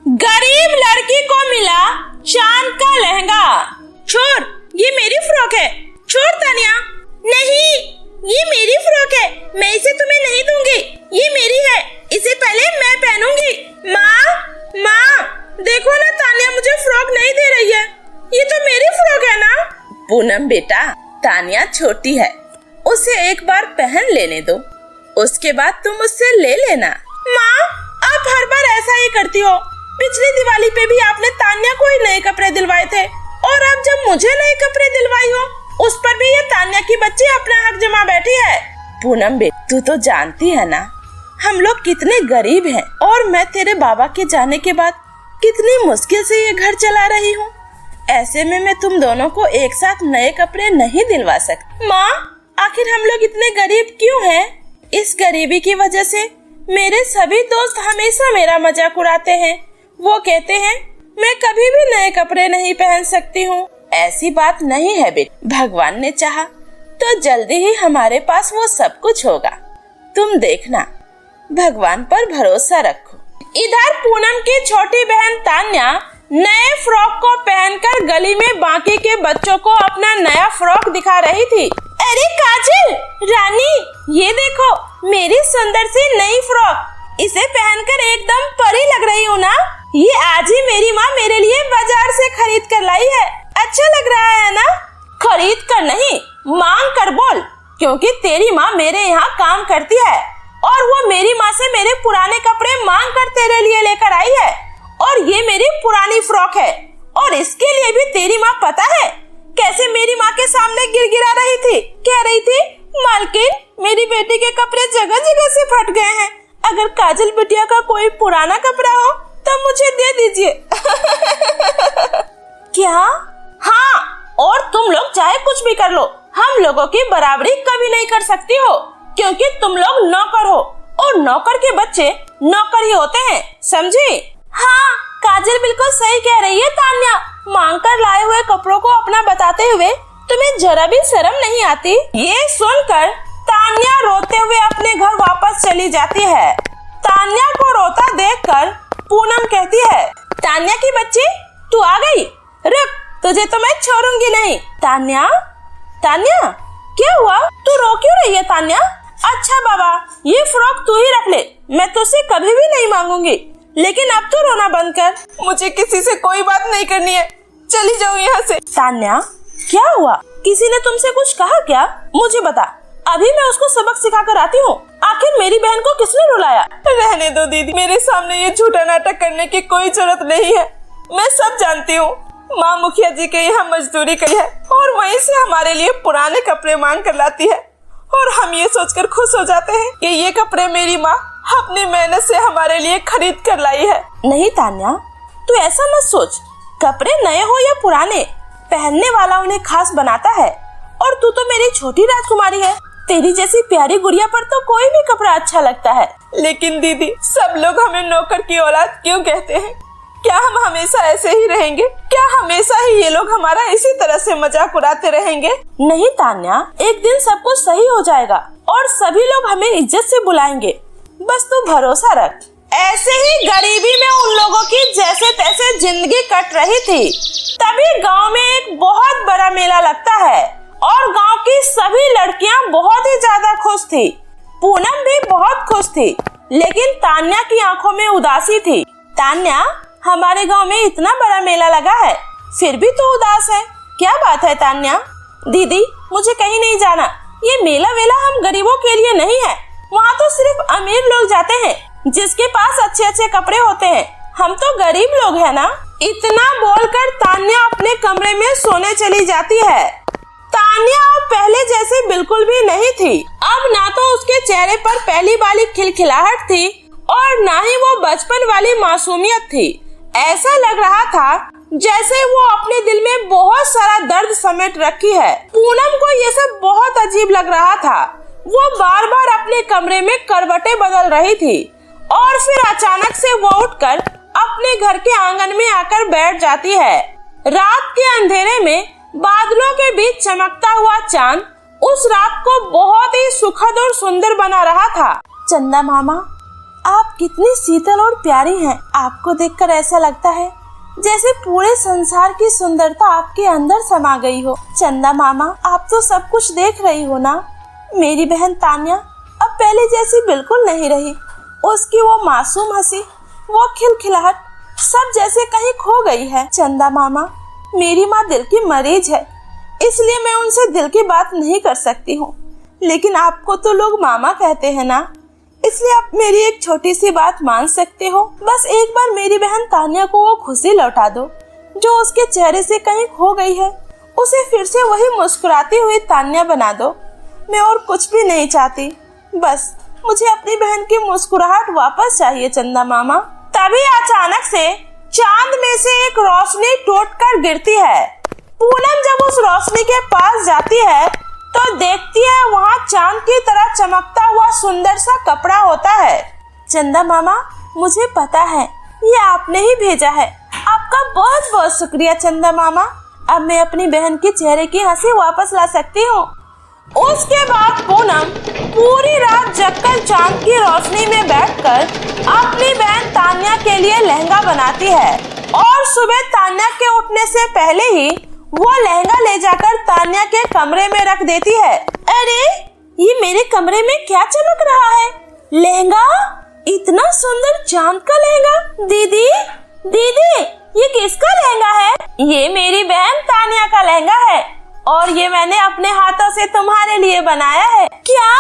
गरीब लड़की को मिला चांद का लहंगा। छोड़, ये मेरी फ्रॉक है। छोड़ तानिया। नहीं, ये मेरी फ्रॉक है, मैं इसे तुम्हें नहीं दूंगी। ये मेरी है, इसे पहले मैं पहनूंगी। माँ, देखो ना, तानिया मुझे फ्रॉक नहीं दे रही है। ये तो मेरी फ्रॉक है ना। पूनम बेटा, तानिया छोटी है, उसे एक बार पहन लेने दो, उसके बाद तुम उससे ले लेना। माँ, आप हर बार ऐसा ही करती हो। पिछली दिवाली पे भी आपने तान्या को ही नए कपड़े दिलवाए थे, और अब जब मुझे नए कपड़े दिलवाई हो, उस पर भी ये तान्या की बच्ची अपना हक जमा बैठी है। पूनम बेटा, तू तो जानती है ना हम लोग कितने गरीब हैं, और मैं तेरे बाबा के जाने के बाद कितनी मुश्किल से ये घर चला रही हूँ। ऐसे में मैं तुम दोनों को एक साथ नए कपड़े नहीं दिलवा सकती। माँ, आखिर हम लोग इतने गरीब क्यों हैं? इस गरीबी की वजह से मेरे सभी दोस्त हमेशा मेरा मजाक उड़ाते हैं। वो कहते हैं मैं कभी भी नए कपड़े नहीं पहन सकती हूँ। ऐसी बात नहीं है बेटा, भगवान ने चाहा तो जल्दी ही हमारे पास वो सब कुछ होगा। तुम देखना, भगवान पर भरोसा रखो। इधर पूनम की छोटी बहन तान्या नए फ्रॉक को पहनकर गली में बाकी के बच्चों को अपना नया फ्रॉक दिखा रही थी। अरे काजल, रानी, ये देखो मेरी सुंदर सी नई फ्रॉक। इसे पहनकर एकदम परी लग रही हूँ ना। ये आज ही मेरी माँ मेरे लिए बाजार से खरीद कर लाई है। अच्छा लग रहा है ना? खरीद कर नहीं, मांग कर बोल, क्योंकि तेरी माँ मेरे यहाँ काम करती है, और वो मेरी माँ से मेरे पुराने कपड़े मांग कर तेरे लिए लेकर आई है। और ये मेरी पुरानी फ्रॉक है, और इसके लिए भी तेरी माँ पता है कैसे मेरी माँ के सामने गिड़गिड़ा रही थी। कह रही थी, मालकिन, मेरी बेटी के कपड़े जगह जगह से फट गए हैं, अगर काजल बिटिया का कोई पुराना कपड़ा हो तो मुझे दे दीजिए। क्या? हाँ, और तुम लोग चाहे कुछ भी कर लो, हम लोगों की बराबरी कभी नहीं कर सकती हो, क्योंकि तुम लोग नौकर हो, और नौकर के बच्चे नौकर ही होते हैं, समझी? हाँ, काजल बिल्कुल सही कह रही है तान्या। मांग कर लाए हुए कपड़ों को अपना बताते हुए तुम्हें जरा भी शर्म नहीं आती? ये सुनकर तान्या रोते हुए अपने घर वापस चली जाती है। तान्या को रोता देखकर पूनम कहती है, तान्या की बच्ची, तू आ गई? रुक, तुझे तो मैं छोड़ूंगी नहीं। तान्या, तान्या, क्या हुआ? तू रो क्यों रही है तान्या? अच्छा बाबा, ये फ्रॉक तू ही रख ले, मैं तुझसे कभी भी नहीं मांगूंगी, लेकिन अब तो रोना बंद कर। मुझे किसी से कोई बात नहीं करनी है, चली जाओ यहाँ से। तान्या, क्या हुआ? किसी ने तुमसे कुछ कहा क्या? मुझे बता, अभी मैं उसको सबक सिखा कर आती हूँ। आखिर मेरी बहन को किसने रुलाया? रहने दो दीदी, मेरे सामने ये झूठा नाटक करने की कोई जरूरत नहीं है। मैं सब जानती हूँ। माँ मुखिया जी के यहाँ मजदूरी करी है, और वहीं से हमारे लिए पुराने कपड़े मांग कर लाती है, और हम ये सोचकर खुश हो जाते हैं कि ये कपड़े मेरी माँ अपनी मेहनत से हमारे लिए खरीद कर लाई है। नहीं तान्या, तू ऐसा मत सोच। कपड़े नए हो या पुराने, पहनने वाला उन्हें खास बनाता है, और तू तो मेरी छोटी राजकुमारी है। तेरी जैसी प्यारी गुड़िया पर तो कोई भी कपड़ा अच्छा लगता है। लेकिन दीदी, सब लोग हमें नौकर की औलाद क्यों कहते हैं? क्या हम हमेशा ऐसे ही रहेंगे? क्या हमेशा ही ये लोग हमारा इसी तरह से मजाक उड़ाते रहेंगे? नहीं तान्या, एक दिन सब कुछ सही हो जाएगा, और सभी लोग हमें इज्जत से बुलाएंगे, बस तू भरोसा रख। ऐसे ही गरीबी में उन लोगों की जैसे तैसे जिंदगी कट रही थी, तभी गांव में एक बहुत बड़ा मेला लगता है, और गांव की सभी लड़कियां बहुत ही ज्यादा खुश थी। पूनम भी बहुत खुश थी, लेकिन तान्या की आंखों में उदासी थी। तान्या, हमारे गांव में इतना बड़ा मेला लगा है, फिर भी तो उदास है, क्या बात है तान्या? दीदी, मुझे कहीं नहीं जाना, ये मेला वेला हम गरीबों के लिए नहीं है, वहाँ तो सिर्फ अमीर लोग जाते हैं, जिसके पास अच्छे अच्छे कपड़े होते हैं, हम तो गरीब लोग हैं ना। इतना बोलकर तान्या अपने कमरे में सोने चली जाती है। तान्या अब पहले जैसे बिल्कुल भी नहीं थी। अब ना तो उसके चेहरे पर पहली वाली खिलखिलाहट थी, और ना ही वो बचपन वाली मासूमियत थी। ऐसा लग रहा था जैसे वो अपने दिल में बहुत सारा दर्द समेट रखी है। पूनम को ये सब बहुत अजीब लग रहा था। वो बार बार अपने कमरे में करवटें बदल रही थी, और फिर अचानक से वो उठकर अपने घर के आंगन में आकर बैठ जाती है। रात के अंधेरे में बादलों के बीच चमकता हुआ चांद उस रात को बहुत ही सुखद और सुंदर बना रहा था। चंदा मामा, आप कितनी शीतल और प्यारी हैं। आपको देखकर ऐसा लगता है जैसे पूरे संसार की सुंदरता आपके अंदर समा गई हो। चंदा मामा, आप तो सब कुछ देख रही हो ना। मेरी बहन तान्या अब पहले जैसी बिल्कुल नहीं रही। उसकी वो मासूम हंसी, वो खिलखिलाहट सब जैसे कहीं खो गई है। चंदा मामा, मेरी माँ दिल की मरीज है, इसलिए मैं उनसे दिल की बात नहीं कर सकती हूँ। लेकिन आपको तो लोग मामा कहते हैं ना, इसलिए आप मेरी एक छोटी सी बात मान सकते हो। बस एक बार मेरी बहन तान्या को वो खुशी लौटा दो जो उसके चेहरे से कहीं खो गई है। उसे फिर से वही मुस्कुराती हुई तान्या बना दो। मैं और कुछ भी नहीं चाहती, बस मुझे अपनी बहन की मुस्कुराहट वापस चाहिए चंदा मामा। तभी अचानक से चांद में से एक रोशनी टूटकर गिरती है। पूनम जब उस रोशनी के पास जाती है तो देखती है वहाँ चांद की तरह चमकता हुआ सुंदर सा कपड़ा होता है। चंदा मामा, मुझे पता है ये आपने ही भेजा है। आपका बहुत बहुत शुक्रिया चंदा मामा। अब मैं अपनी बहन के चेहरे की हंसी वापस ला सकती हूँ। उसके बाद पूनम पूरी रात जगकर चांद की रोशनी में बैठकर अपनी बहन तान्या के लिए लहंगा बनाती है और सुबह तान्या के उठने से पहले ही वो लहंगा ले जाकर तान्या के कमरे में रख देती है। अरे, ये मेरे कमरे में क्या चमक रहा है? लहंगा, इतना सुंदर चांद का लहंगा। दीदी, दीदी, ये किसका लहंगा है? ये मेरी बहन तान्या का लहंगा है और ये मैंने अपने हाथों से तुम्हारे लिए बनाया है। क्या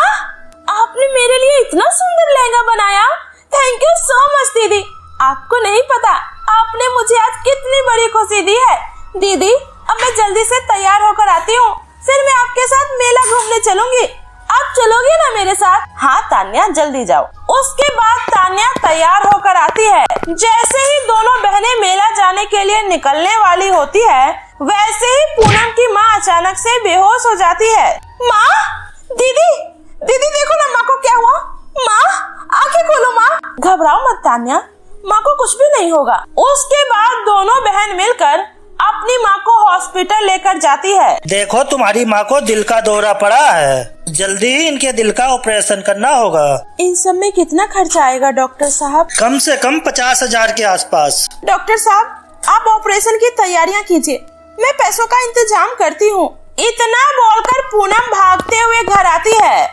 आपने मेरे लिए इतना सुंदर लहंगा बनाया? थैंक यू सो मच दीदी। आपको नहीं पता आपने मुझे आज कितनी बड़ी खुशी दी है। दीदी, अब मैं जल्दी से तैयार होकर आती हूँ, फिर मैं आपके साथ मेला घूमने चलूंगी। आप चलोगे ना मेरे साथ? हाँ तान्या, जल्दी जाओ। उसके बाद तान्या तैयार होकर आती है। जैसे ही दोनों बहनें मेला जाने के लिए निकलने वाली होती है, वैसे ही पूनम की माँ अचानक से बेहोश हो जाती है। माँ, दीदी, दीदी देखो ना माँ को क्या हुआ। माँ, आंखें खोलो माँ। घबराओ मत तान्या, माँ को कुछ भी नहीं होगा। उसके बाद दोनों बहन मिलकर अपनी माँ को हॉस्पिटल लेकर जाती है। देखो, तुम्हारी माँ को दिल का दौरा पड़ा है, जल्दी ही इनके दिल का ऑपरेशन करना होगा। इन सब में कितना खर्चा आएगा डॉक्टर साहब? कम से कम 50,000 के आसपास। डॉक्टर साहब, आप ऑपरेशन की तैयारियां कीजिए, मैं पैसों का इंतजाम करती हूँ। इतना बोलकर पूनम भागते हुए घर आती है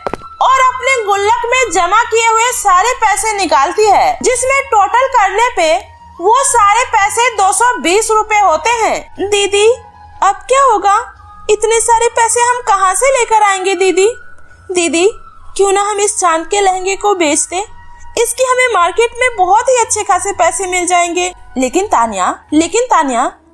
और अपने गुल्लक में जमा किए हुए सारे पैसे निकालती है, जिसमें टोटल करने पे वो सारे पैसे 220 रुपए होते हैं। दीदी, अब क्या होगा? इतने सारे पैसे हम कहाँ से लेकर आएंगे दीदी? दीदी, क्यों ना हम इस चांद के लहंगे को बेच दें? इसकी हमें मार्केट में बहुत ही अच्छे खासे पैसे मिल जाएंगे। लेकिन तान्या,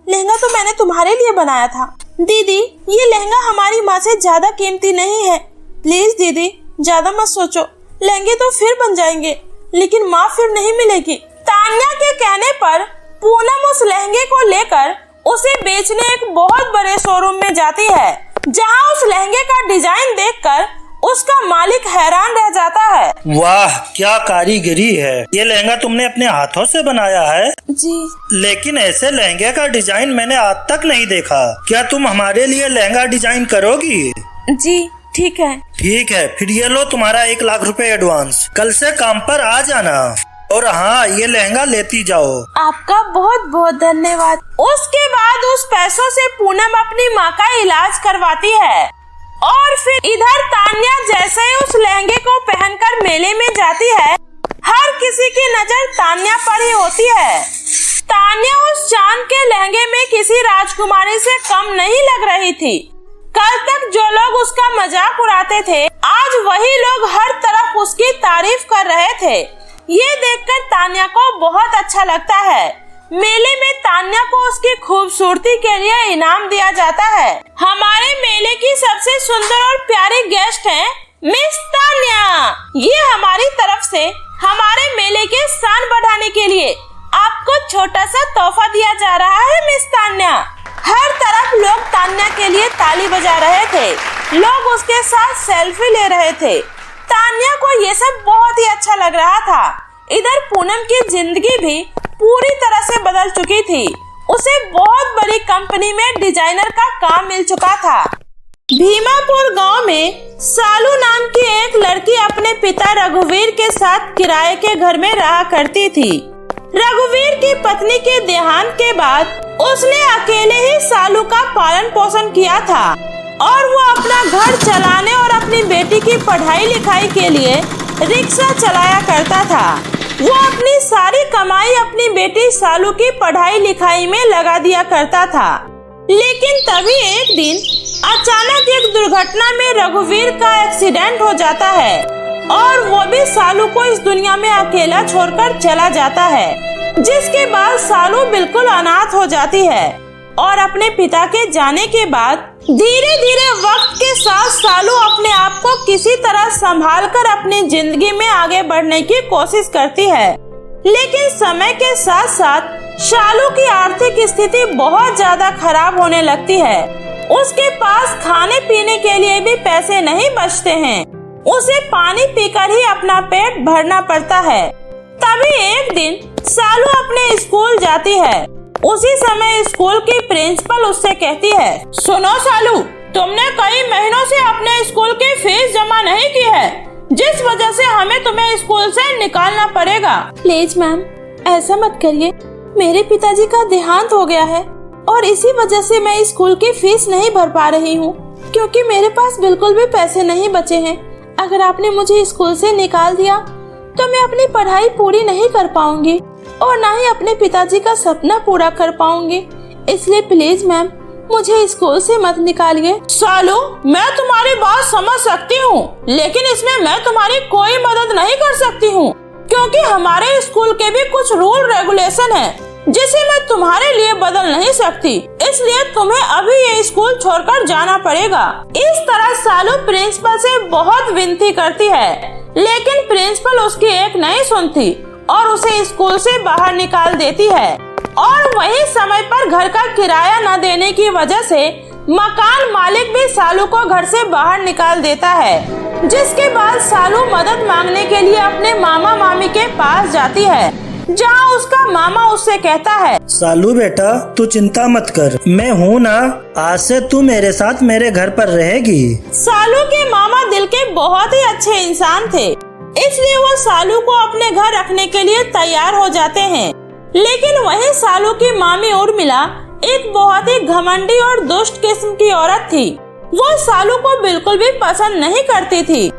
लहंगा तो मैंने तुम्हारे लिए बनाया था। दीदी, ये लहंगा हमारी माँ से ज्यादा कीमती नहीं है। प्लीज दीदी, ज्यादा मत सोचो। लहंगे तो फिर बन जाएंगे, लेकिन माँ फिर नहीं मिलेगी। तान्या के कहने पर पूनम उस लहंगे को लेकर उसे बेचने एक बहुत बड़े शोरूम में जाती है, जहां उस लहंगे का डिजाइन देखकर उसका मालिक हैरान रह जाता है। वाह, क्या कारीगरी है। ये लहंगा तुमने अपने हाथों से बनाया है? जी। लेकिन ऐसे लहंगे का डिजाइन मैंने आज तक नहीं देखा। क्या तुम हमारे लिए लहंगा डिजाइन करोगी? जी ठीक है। ठीक है, फिर ये लो तुम्हारा 1 लाख रुपए एडवांस। कल से काम पर आ जाना और हाँ, ये लहंगा लेती जाओ। आपका बहुत बहुत धन्यवाद। उसके बाद उस पैसों से पूनम अपनी माँ का इलाज करवाती है और फिर इधर तान्या जैसे ही उस लहंगे को पहनकर मेले में जाती है, हर किसी की नजर तान्या पर ही होती है। तान्या उस चांद के लहंगे में किसी राजकुमारी से कम नहीं लग रही थी। कल तक जो लोग उसका मजाक उड़ाते थे, आज वही लोग हर तरफ उसकी तारीफ कर रहे थे। ये देखकर तान्या को बहुत अच्छा लगता है। मेले में तान्या को उसकी खूबसूरती के लिए इनाम दिया जाता है। हमारे मेले की सबसे सुंदर और प्यारी गेस्ट हैं मिस तान्या। ये हमारी तरफ से हमारे मेले के शान बढ़ाने के लिए आपको छोटा सा तोहफा दिया जा रहा है मिस तान्या। हर तरफ लोग तान्या के लिए ताली बजा रहे थे, लोग उसके साथ सेल्फी ले रहे थे। तान्या को ये सब बहुत ही अच्छा लग रहा था। इधर पूनम की जिंदगी भी पूरी तरह से बदल चुकी थी। उसे बहुत बड़ी कंपनी में डिजाइनर का काम मिल चुका था। भीमापुर गांव में सालू नाम की एक लड़की अपने पिता रघुवीर के साथ किराए के घर में रहा करती थी। रघुवीर की पत्नी के देहांत के बाद उसने अकेले ही सालू का पालन पोषण किया था और वो अपना घर चलाने और अपनी बेटी की पढ़ाई लिखाई के लिए रिक्शा चलाया करता था। वो अपनी सारी कमाई अपनी बेटी सालू की पढ़ाई लिखाई में लगा दिया करता था। लेकिन तभी एक दिन अचानक एक दुर्घटना में रघुवीर का एक्सीडेंट हो जाता है और वो भी सालू को इस दुनिया में अकेला छोड़कर चला जाता है, जिसके बाद सालू बिल्कुल अनाथ हो जाती है और अपने पिता के जाने के बाद धीरे धीरे वक्त के साथ सालू अपने आप को किसी तरह संभालकर अपनी जिंदगी में आगे बढ़ने की कोशिश करती है। लेकिन समय के साथ साथ सालू की आर्थिक स्थिति बहुत ज्यादा खराब होने लगती है। उसके पास खाने पीने के लिए भी पैसे नहीं बचते हैं। उसे पानी पीकर ही अपना पेट भरना पड़ता है। तभी एक दिन सालू अपने स्कूल जाती है। उसी समय स्कूल की प्रिंसिपल उससे कहती है, सुनो सालू, तुमने कई महीनों से अपने स्कूल की फीस जमा नहीं की है, जिस वजह से हमें तुम्हें स्कूल से निकालना पड़ेगा। प्लीज मैम, ऐसा मत करिए। मेरे पिताजी का देहांत हो गया है और इसी वजह से मैं स्कूल की फीस नहीं भर पा रही हूँ, क्योंकि मेरे पास बिल्कुल भी पैसे नहीं बचे हैं। अगर आपने मुझे स्कूल से निकाल दिया तो मैं अपनी पढ़ाई पूरी नहीं कर पाऊंगी और ना ही अपने पिताजी का सपना पूरा कर पाऊंगी। इसलिए प्लीज मैम, मुझे स्कूल से मत निकालिए। सालू, मैं तुम्हारी बात समझ सकती हूँ, लेकिन इसमें मैं तुम्हारी कोई मदद नहीं कर सकती हूँ, क्योंकि हमारे स्कूल के भी कुछ रूल रेगुलेशन है जिसे मैं तुम्हारे लिए बदल नहीं सकती। इसलिए तुम्हें अभी ये स्कूल छोड़कर जाना पड़ेगा। इस तरह सालू प्रिंसिपल से बहुत विनती करती है, लेकिन प्रिंसिपल उसकी एक नहीं सुनती और उसे स्कूल से बाहर निकाल देती है। और वही समय पर घर का किराया न देने की वजह से मकान मालिक भी सालू को घर से बाहर निकाल देता है, जिसके बाद सालू मदद मांगने के लिए अपने मामा मामी के पास जाती है, जहाँ उसका मामा उससे कहता है, सालू बेटा, तू चिंता मत कर, मैं हूँ ना, आज से तू मेरे साथ मेरे घर पर रहेगी। सालू के मामा दिल के बहुत ही अच्छे इंसान थे, इसलिए वो सालू को अपने घर रखने के लिए तैयार हो जाते हैं। लेकिन वही सालू की मामी उर्मिला एक बहुत ही घमंडी और दुष्ट किस्म की औरत थी। वो सालू को बिल्कुल भी पसंद नहीं करती थी।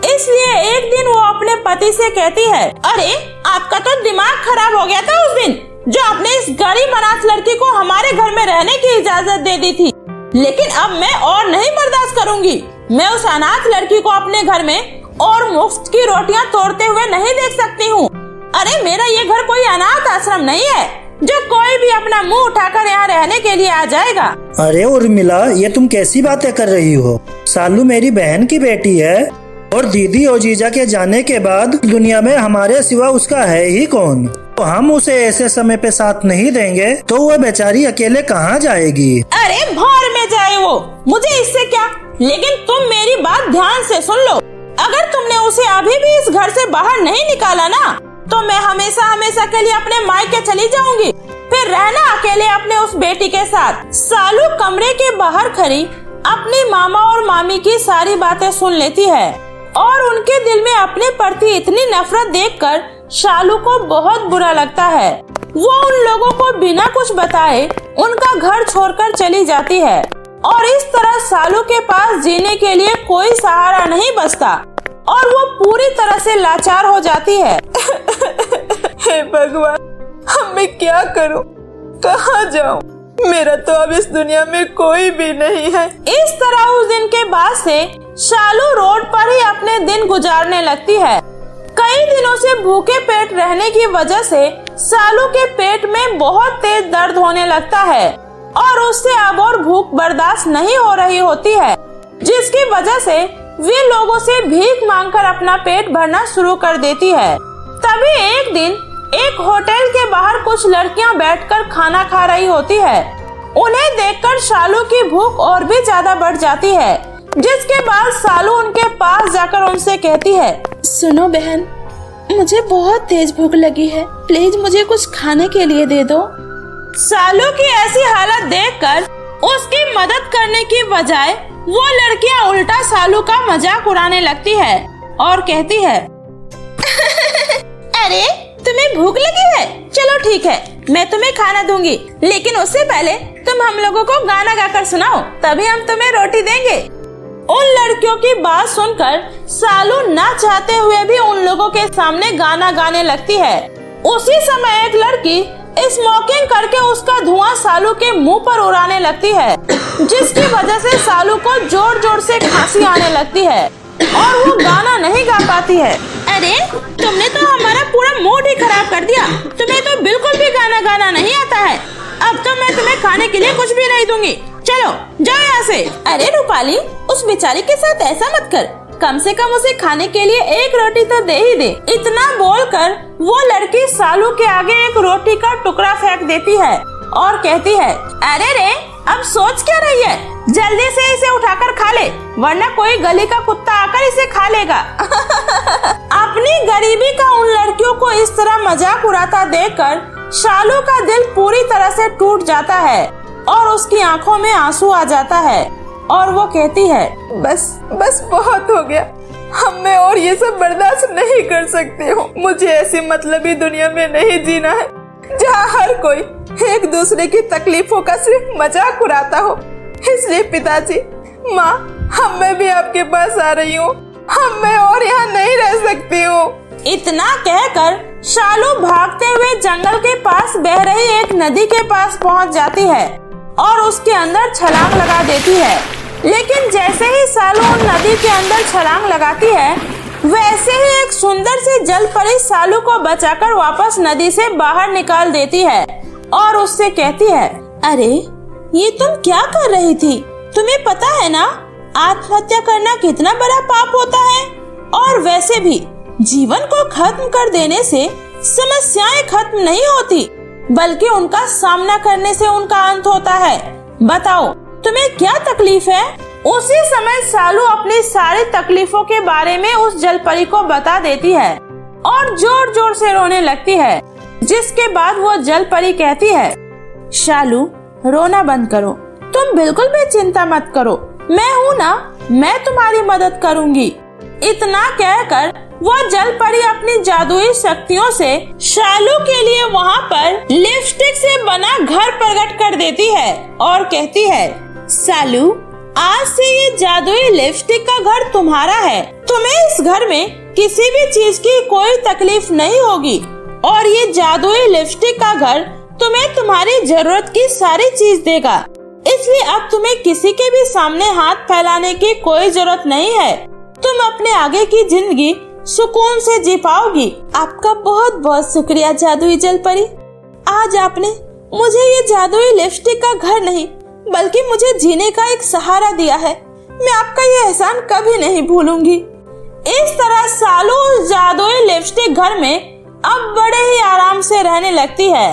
इसलिए एक दिन वो अपने पति से कहती है, अरे आपका तो दिमाग खराब हो गया था उस दिन, जो आपने इस गरीब अनाथ लड़की को हमारे घर में रहने की इजाजत दे दी थी। लेकिन अब मैं और नहीं बर्दाश्त करूंगी। मैं उस अनाथ लड़की को अपने घर में और मुफ्त की रोटियां तोड़ते हुए नहीं देख सकती हूँ। अरे मेरा ये घर कोई अनाथ आश्रम नहीं है जो कोई भी अपना मुंह उठाकर यहाँ रहने के लिए आ जाएगा। अरे उर्मिला, ये तुम कैसी बातें कर रही हो? सालू मेरी बहन की बेटी है और दीदी और जीजा के जाने के बाद दुनिया में हमारे सिवा उसका है ही कौन? तो हम उसे ऐसे समय पे साथ नहीं देंगे तो वो बेचारी अकेले कहाँ जाएगी? अरे भाड़ में जाए वो, मुझे इससे क्या। लेकिन तुम मेरी बात ध्यान से सुन लो। अगर तुमने उसे अभी भी इस घर से बाहर नहीं निकाला ना, तो मैं हमेशा हमेशा के लिए अपने मायके चली जाऊंगी, फिर रहना अकेले अपने उस बेटी के साथ। सालू कमरे के बाहर खड़ी अपनी मामा और मामी की सारी बातें सुन लेती है और उनके दिल में अपने प्रति इतनी नफरत देखकर सालू को बहुत बुरा लगता है। वो उन लोगों को बिना कुछ बताए उनका घर छोड़कर चली जाती है और इस तरह सालू के पास जीने के लिए कोई सहारा नहीं बचता और वो पूरी तरह से लाचार हो जाती है। हे भगवान, अब मैं क्या करूं? कहाँ जाऊं? मेरा तो अब इस दुनिया में कोई भी नहीं है। इस तरह उस दिन के बाद से सालू रोड पर ही अपने दिन गुजारने लगती है। कई दिनों से भूखे पेट रहने की वजह से सालू के पेट में बहुत तेज दर्द होने लगता है और उससे अब और भूख बर्दाश्त नहीं हो रही होती है, जिसकी वजह से वे लोगों से भीख मांगकर अपना पेट भरना शुरू कर देती है। तभी एक दिन एक होटल के बाहर कुछ लड़कियां बैठकर खाना खा रही होती है। उन्हें देखकर सालू की भूख और भी ज्यादा बढ़ जाती है, जिसके बाद सालू उनके पास जाकर उनसे कहती है, सुनो बहन, मुझे बहुत तेज भूख लगी है, प्लीज मुझे कुछ खाने के लिए दे दो। सालू की ऐसी हालत देखकर उसकी मदद करने की बजाय वो लड़कियां उल्टा सालू का मजाक उड़ाने लगती है और कहती है अरे तुम्हें भूख लगी है? चलो ठीक है, मैं तुम्हें खाना दूंगी, लेकिन उससे पहले तुम हम लोगों को गाना गाकर सुनाओ, तभी हम तुम्हें रोटी देंगे। उन लड़कियों की बात सुनकर सालू ना चाहते हुए भी उन लोगों के सामने गाना गाने लगती है। उसी समय एक लड़की स्मोकिंग करके उसका धुआं सालू के मुंह पर उड़ाने लगती है, जिसकी वजह से सालू को जोर जोर से खांसी आने लगती है और वो गाना नहीं गा पाती है। अरे तुमने तो हमारा पूरा मूड ही खराब कर दिया, तुम्हें तो बिल्कुल भी गाना गाना नहीं आता है। अब तो मैं तुम्हें खाने के लिए कुछ भी नहीं दूंगी, चलो जाओ यहाँ से। अरे रूपाली, उस बेचारी के साथ ऐसा मत कर, कम से कम उसे खाने के लिए एक रोटी तो दे ही दे। इतना बोलकर वो लड़की सालू के आगे एक रोटी का टुकड़ा फेंक देती है और कहती है अरे रे, अब सोच क्या रही है, जल्दी से इसे उठाकर खा ले, वरना कोई गली का कुत्ता आकर इसे खा लेगा। अपनी गरीबी का उन लड़कियों को इस तरह मजाक उड़ाता देखकर शालू का दिल पूरी तरह से टूट जाता है और उसकी आंखों में आंसू आ जाता है और वो कहती है बस बस बहुत हो गया, हम मैं और ये सब बर्दाश्त नहीं कर सकती हूँ। मुझे ऐसी मतलबी दुनिया में नहीं जीना है जहाँ हर कोई एक दूसरे की तकलीफों का सिर्फ मजाक उड़ाता हो। इसलिए पिताजी, माँ, हम मैं भी आपके पास आ रही हूँ, हम मैं और यहाँ नहीं रह सकती हूँ। इतना कहकर शालू भागते हुए जंगल के पास बह रही एक नदी के पास पहुँच जाती है और उसके अंदर छलांग लगा देती है। लेकिन जैसे ही शालू उन नदी के अंदर छलांग लगाती है, वैसे ही एक सुंदर सी जल परी शालू को बचाकर वापस नदी से बाहर निकाल देती है और उससे कहती है अरे ये तुम क्या कर रही थी? तुम्हें पता है ना आत्महत्या करना कितना बड़ा पाप होता है, और वैसे भी जीवन को खत्म कर देने से समस्याएं खत्म नहीं होती, बल्कि उनका सामना करने से उनका अंत होता है। बताओ तुम्हें क्या तकलीफ है? उसी समय शालू अपनी सारी तकलीफों के बारे में उस जलपरी को बता देती है और जोर जोर से रोने लगती है, जिसके बाद वो जलपरी कहती है शालू, रोना बंद करो, तुम बिल्कुल भी चिंता मत करो, मैं हूँ ना, मैं तुम्हारी मदद करूँगी। इतना कहकर वो जलपरी अपनी जादुई शक्तियों से शालू के लिए वहाँ पर लिपस्टिक से बना घर प्रकट कर देती है और कहती है शालू, आज से ये जादुई लिपस्टिक का घर तुम्हारा है, तुम्हें इस घर में किसी भी चीज की कोई तकलीफ नहीं होगी और ये जादुई लिपस्टिक का घर तुम्हें तुम्हारी जरूरत की सारी चीज देगा। इसलिए अब तुम्हें किसी के भी सामने हाथ फैलाने की कोई जरूरत नहीं है, तुम अपने आगे की जिंदगी सुकून से जी पाओगी। आपका बहुत बहुत शुक्रिया जादुई जलपरी, आज आपने मुझे ये जादुई लिपस्टिक का घर नहीं बल्कि मुझे जीने का एक सहारा दिया है, मैं आपका ये एहसान कभी नहीं भूलूंगी। इस तरह शालू उस जादुई लिपस्टिक घर में अब बड़े ही आराम से रहने लगती है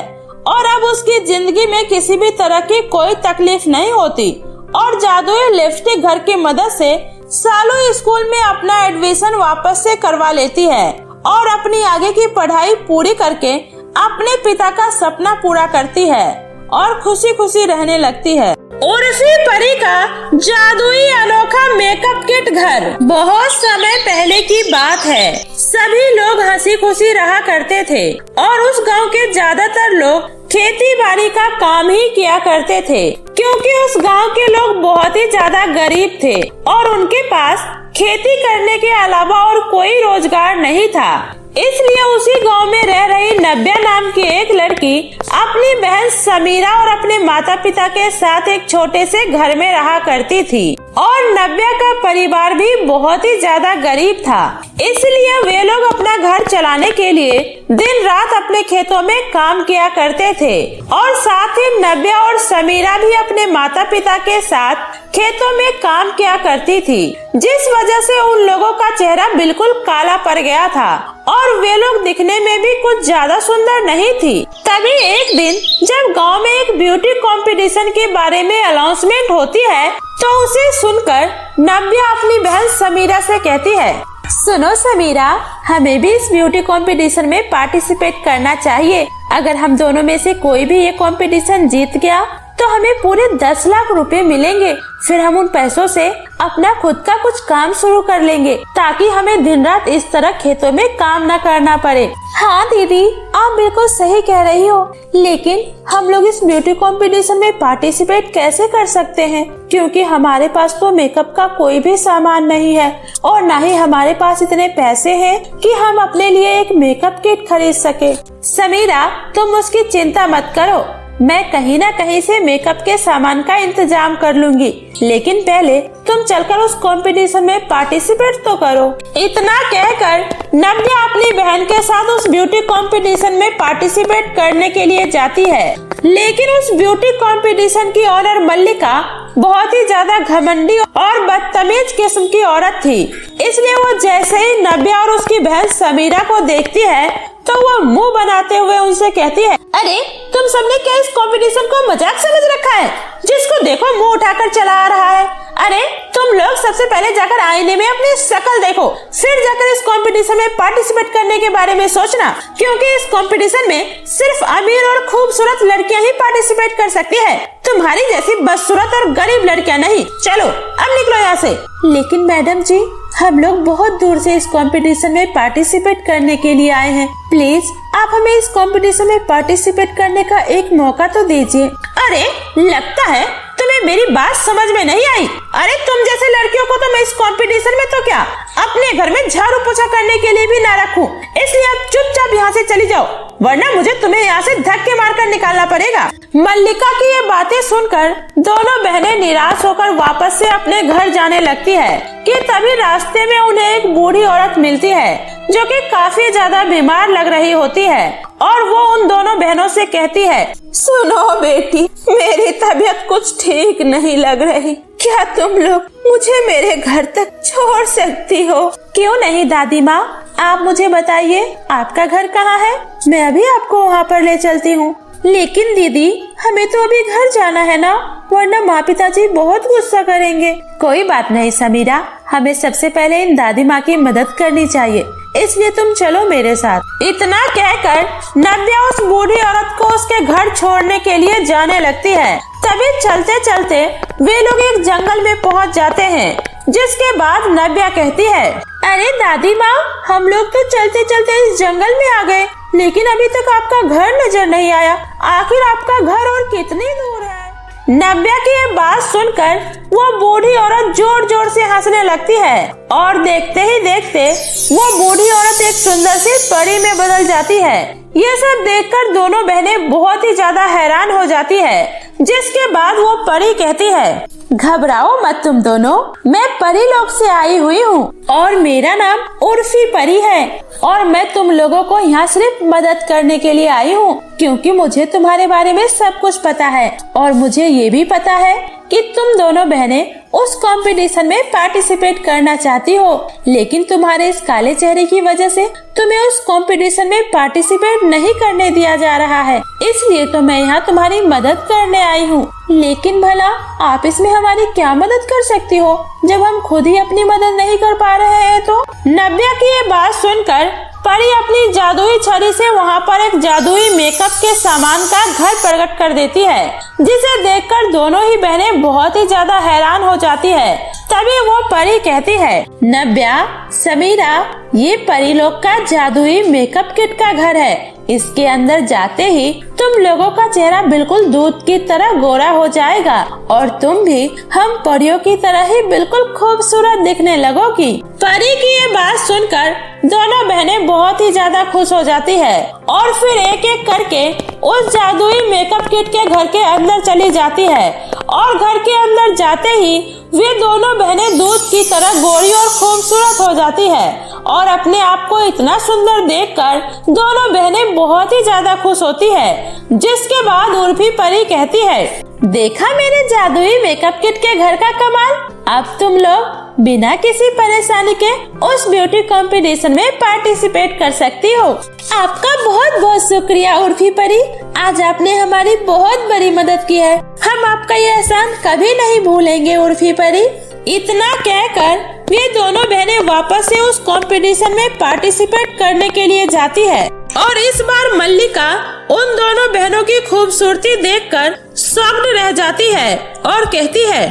और अब उसकी जिंदगी में किसी भी तरह की कोई तकलीफ नहीं होती और जादुई लिपस्टिक घर की मदद से शालू स्कूल में अपना एडमिशन वापस से करवा लेती है और अपनी आगे की पढ़ाई पूरी करके अपने पिता का सपना पूरा करती है और खुशी खुशी रहने लगती है। उर्फी परी का जादुई अनोखा मेकअप किट घर। बहुत समय पहले की बात है, सभी लोग हंसी खुशी रहा करते थे और उस गांव के ज्यादातर लोग खेती बाड़ी का काम ही किया करते थे, क्योंकि उस गांव के लोग बहुत ही ज्यादा गरीब थे और उनके पास खेती करने के अलावा और कोई रोजगार नहीं था। इसलिए उसी गांव में रह रही नव्या नाम की एक लड़की अपनी बहन समीरा और अपने माता पिता के साथ एक छोटे से घर में रहा करती थी और नव्या का परिवार भी बहुत ही ज्यादा गरीब था। इसलिए वे लोग अपना घर चलाने के लिए दिन रात अपने खेतों में काम किया करते थे और साथ ही नव्या और समीरा भी अपने माता पिता के साथ खेतों में काम किया करती थी, जिस वजह से उन लोगों का चेहरा बिल्कुल काला पड़ गया था और वे लोग दिखने में भी कुछ ज्यादा सुंदर नहीं थी। तभी एक दिन जब गांव में एक ब्यूटी कंपटीशन के बारे में अनाउंसमेंट होती है, तो उसे सुनकर नव्या अपनी बहन समीरा से कहती है, सुनो समीरा, हमें भी इस ब्यूटी कंपटीशन में पार्टिसिपेट करना चाहिए। अगर हम दोनों में से कोई भी ये कंपटीशन जीत गया तो हमें पूरे 10 लाख रुपए मिलेंगे। फिर हम उन पैसों से अपना खुद का कुछ काम शुरू कर लेंगे ताकि हमें दिन रात इस तरह खेतों में काम न करना पड़े। हाँ दीदी, आप बिल्कुल सही कह रही हो, लेकिन हम लोग इस ब्यूटी कंपटीशन में पार्टिसिपेट कैसे कर सकते हैं? क्योंकि हमारे पास तो मेकअप का कोई भी सामान नहीं है और न ही हमारे पास इतने पैसे हैं कि हम अपने लिए एक मेकअप किट खरीद सके। समीरा, तुम उसकी चिंता मत करो, मैं कहीं न कहीं से मेकअप के सामान का इंतजाम कर लूंगी। लेकिन पहले तुम चलकर उस कंपटीशन में पार्टिसिपेट तो करो। इतना कहकर नव्या अपनी बहन के साथ उस ब्यूटी कंपटीशन में पार्टिसिपेट करने के लिए जाती है। लेकिन उस ब्यूटी कंपटीशन की ऑनर मल्लिका बहुत ही ज्यादा घमंडी और बदतमीज किस्म की औरत थी, इसलिए वो जैसे ही नव्या और उसकी बहन समीरा को देखती है तो वो मुंह बनाते हुए उनसे कहती है, अरे तुम सबने क्या इस कंपटीशन को मजाक समझ रखा है? जिसको देखो मुंह उठाकर चला आ रहा है। अरे तुम लोग सबसे पहले जाकर आईने में अपनी शक्ल देखो, फिर जाकर इस कंपटीशन में पार्टिसिपेट करने के बारे में सोचना, क्योंकि इस कंपटीशन में सिर्फ अमीर और खूबसूरत लड़कियां ही पार्टिसिपेट कर सकती है, तुम्हारी जैसी बदसूरत और गरीब लड़कियां नहीं। चलो अब निकलो यहाँ से। लेकिन मैडम जी, हम लोग बहुत दूर से इस कंपटीशन में पार्टिसिपेट करने के लिए आए हैं, प्लीज आप हमें इस कंपटीशन में पार्टिसिपेट करने का एक मौका तो दीजिए। अरे लगता है तुम्हें मेरी बात समझ में नहीं आई। अरे तुम जैसे लड़कियों को तो मैं इस कंपटीशन में तो क्या अपने घर में झाड़ू पोछा करने के लिए भी ना रखूं, इसलिए अब चुपचाप यहाँ से चली जाओ, वरना मुझे तुम्हें यहाँ से धक्के मारकर निकालना पड़ेगा। मल्लिका की ये बातें सुनकर दोनों बहनें निराश होकर वापस से अपने घर जाने लगती है कि तभी रास्ते में उन्हें एक बूढ़ी औरत मिलती है जो कि काफी ज्यादा बीमार लग रही होती है और वो उन दोनों बहनों से कहती है, सुनो बेटी, मेरी तबीयत कुछ ठीक नहीं लग रही, क्या तुम लोग मुझे मेरे घर तक छोड़ सकती हो? क्यों नहीं दादी माँ, आप मुझे बताइए आपका घर कहाँ है, मैं अभी आपको वहाँ पर ले चलती हूँ। लेकिन दीदी, हमें तो अभी घर जाना है ना, वरना माँ पिताजी बहुत गुस्सा करेंगे। कोई बात नहीं समीरा, हमें सबसे पहले इन दादी माँ की मदद करनी चाहिए, इसलिए तुम चलो मेरे साथ। इतना कहकर नव्या उस बूढ़ी औरत को उसके घर छोड़ने के लिए जाने लगती है। तभी चलते चलते वे लोग एक जंगल में पहुंच जाते हैं, जिसके बाद नव्या कहती है, अरे दादी माँ, हम लोग तो चलते चलते इस जंगल में आ गए, लेकिन अभी तक आपका घर नजर नहीं आया, आखिर आपका घर और कितनी दूर है? नव्या की ये बात सुनकर वो बूढ़ी औरत जोर जोर से हंसने लगती है और देखते ही देखते वो बूढ़ी औरत एक सुंदर सी परी में बदल जाती है। ये सब देखकर दोनों बहनें बहुत ही ज्यादा हैरान हो जाती है, जिसके बाद वो परी कहती है, घबराओ मत तुम दोनों, मैं परी लोक से आई हुई हूँ और मेरा नाम उर्फी परी है और मैं तुम लोगों को यहाँ सिर्फ मदद करने के लिए आई हूँ, क्योंकि मुझे तुम्हारे बारे में सब कुछ पता है और मुझे ये भी पता है कि तुम दोनों बहनें उस कंपटीशन में पार्टिसिपेट करना चाहती हो, लेकिन तुम्हारे इस काले चेहरे की वजह से तुम्हें उस कंपटीशन में पार्टिसिपेट नहीं करने दिया जा रहा है, इसलिए तो मैं यहाँ तुम्हारी मदद करने आई हूँ। लेकिन भला आप इसमें हमारी क्या मदद कर सकती हो जब हम खुद ही अपनी मदद नहीं कर पा रहे हैं? तो नव्या की ये बात सुनकर परी अपनी जादुई छड़ी से वहाँ पर एक जादुई मेकअप के सामान का घर प्रकट कर देती है, जिसे देखकर दोनों ही बहनें बहुत ही ज्यादा हैरान हो जाती है। तभी वो परी कहती है, नव्या, समीरा, ये परी लोग का जादुई मेकअप किट का घर है, इसके अंदर जाते ही तुम लोगों का चेहरा बिल्कुल दूध की तरह गोरा हो जाएगा और तुम भी हम परियों की तरह ही बिल्कुल खूबसूरत दिखने लगोगी। परी की ये बात सुनकर दोनों बहनें बहुत ही ज्यादा खुश हो जाती है और फिर एक एक करके उस जादुई मेकअप किट के घर के अंदर चली जाती है और घर के अंदर जाते ही वे दोनों बहनें दूध की तरह गोरी और खूबसूरत हो जाती है और अपने आप को इतना सुंदर देखकर दोनों बहनें बहुत ही ज्यादा खुश होती है। जिसके बाद उर्फी परी कहती है, देखा मेरे जादुई मेकअप किट के घर का कमाल, अब तुम लोग बिना किसी परेशानी के उस ब्यूटी कंपटीशन में पार्टिसिपेट कर सकती हो। आपका बहुत बहुत शुक्रिया उर्फी परी, आज आपने हमारी बहुत बड़ी मदद की है, हम आपका ये एहसान कभी नहीं भूलेंगे उर्फी परी। इतना कहकर वे दोनों बहनें वापस से उस कंपटीशन में पार्टिसिपेट करने के लिए जाती है और इस बार मल्लिका उन दोनों बहनों की खूबसूरती देखकर शॉक्ड रह जाती है और कहती है,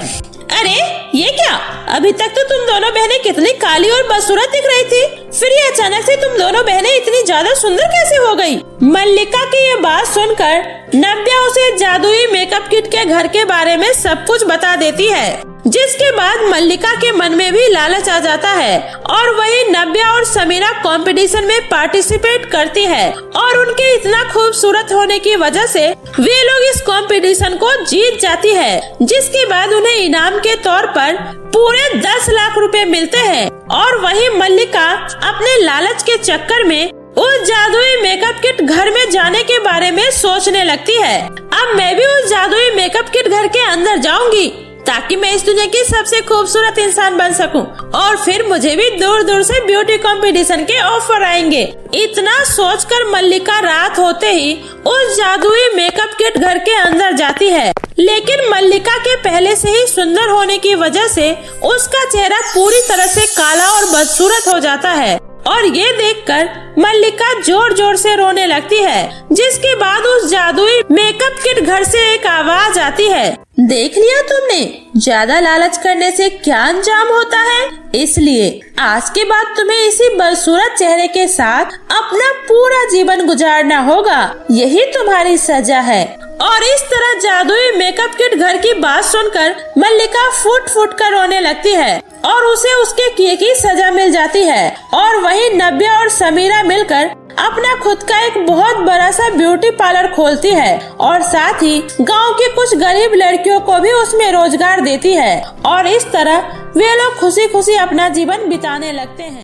अरे ये क्या, अभी तक तो तुम दोनों बहनें कितनी काली और बदसूरत दिख रही थी, फिर ये अचानक से तुम दोनों बहनें इतनी ज्यादा सुंदर कैसे हो गई? मल्लिका की ये बात सुनकर नव्या उसे जादुई मेकअप किट के घर के बारे में सब कुछ बता देती है, जिसके बाद मल्लिका के मन में भी लालच आ जाता है और वही नव्या और समीरा कंपटीशन में पार्टिसिपेट करती है और उनके इतना खूबसूरत होने की वजह से वे लोग इस कंपटीशन को जीत जाती है, जिसके बाद उन्हें इनाम के तौर पर पूरे 10 लाख रुपए मिलते हैं। और वही मल्लिका अपने लालच के चक्कर में उस जादुई मेकअप किट घर में जाने के बारे में सोचने लगती है। अब मैं भी उस जादुई मेकअप किट घर के अंदर जाऊंगी ताकि मैं इस दुनिया की सबसे खूबसूरत इंसान बन सकूं और फिर मुझे भी दूर दूर से ब्यूटी कंपटीशन के ऑफर आएंगे। इतना सोचकर मल्लिका रात होते ही उस जादुई मेकअप किट घर के अंदर जाती है, लेकिन मल्लिका के पहले से ही सुंदर होने की वजह से उसका चेहरा पूरी तरह से काला और बदसूरत हो जाता है और ये देखकर मल्लिका जोर जोर से रोने लगती है, जिसके बाद उस जादुई मेकअप किट घर से एक आवाज आती है, देख लिया तुमने, ज्यादा लालच करने से क्या अंजाम होता है, इसलिए आज के बाद तुम्हें इसी बदसूरत चेहरे के साथ अपना पूरा जीवन गुजारना होगा, यही तुम्हारी सजा है। और इस तरह जादुई मेकअप किट घर की बात सुनकर मल्लिका फुट फुट कर रोने लगती है और उसे उसके किए की सजा मिल जाती है। और वहीं नव्या और समीरा मिलकर अपना खुद का एक बहुत बड़ा सा ब्यूटी पार्लर खोलती है और साथ ही गांव की कुछ गरीब लड़कियों को भी उसमें रोजगार देती है और इस तरह वे लोग खुशी खुशी अपना जीवन बिताने लगते हैं।